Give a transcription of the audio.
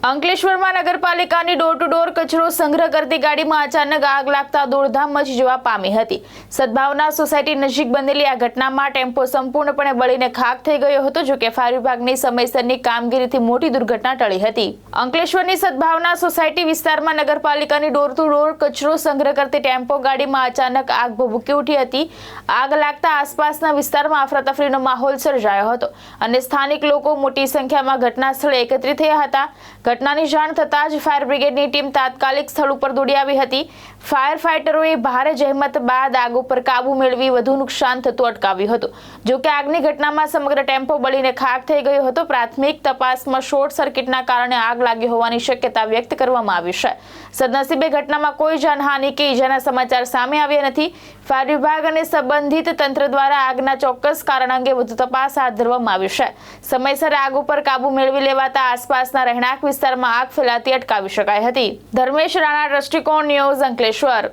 અંકલેશ્વરમાં નગરપાલિકાની door to door કચરો સંગ્રહ કરતી ગાડીમાં અચાનક આગ લાગતા દોડધામ મચી જવા પામી હતી। સદભાવના સોસાયટી નજીક બનેલી આ ઘટનામાં ટેમ્પો સંપૂર્ણપણે બળીને ખાખ થઈ ગયો હતો। જો કે ફાયર વિભાગની સમયસરની કામગીરીથી મોટી દુર્ઘટના ટળી હતી। અંકલેશ્વરની સદભાવના સોસાયટી વિસ્તારમાં નગરપાલિકાની ડોર ટુ ડોર કચરો સંગ્રહ કરતી ટેમ્પો ગાડીમાં અચાનક આગ ભભૂકી ઉઠી હતી। આગ લાગતા આસપાસના વિસ્તારમાં અફરાતફરીનો માહોલ સર્જાયો હતો અને સ્થાનિક લોકો મોટી સંખ્યામાં ઘટના સ્થળે એકત્રિત થયા હતા। ઘટનાની જાણ થતાં જ ફાયર બ્રિગેડની ટીમ તાત્કાલિક સ્થળ ઉપર દોડી આવી હતી। ફાયર ફાઇટરોએ ભારે જહેમત બાદ આગ ઉપર કાબુ મેળવી વધુ નુકસાન થતું અટકાવ્યું હતું। જો કે આગની ઘટનામાં સમગ્ર ટેમ્પો બળીને ખાખ થઈ ગયો હતો। પ્રાથમિક તપાસમાં શોર્ટ સર્કિટના કારણે આગ લાગી હોવાની શક્યતા વ્યક્ત કરવામાં આવી છે। સદનસીબે ઘટનામાં કોઈ જાનહાનિ કે ઈજાના સમાચાર સામે આવ્યા નથી। ફાયર વિભાગ અને સંબંધિત તંત્ર દ્વારા આગના ચોક્કસ કારણ અંગે વધુ તપાસ હાથ ધરવામાં આવી છે। સમયસર આગ ઉપર કાબુ મેળવી લેવાતા આસપાસના રહેણાંક વિસ્તારમાં આગ ફેલાતી અટકાવી શકાઈ હતી। ધર્મેશ રાણા, દ્રષ્ટિકોણ ન્યૂઝ, અંકલેશ્વર।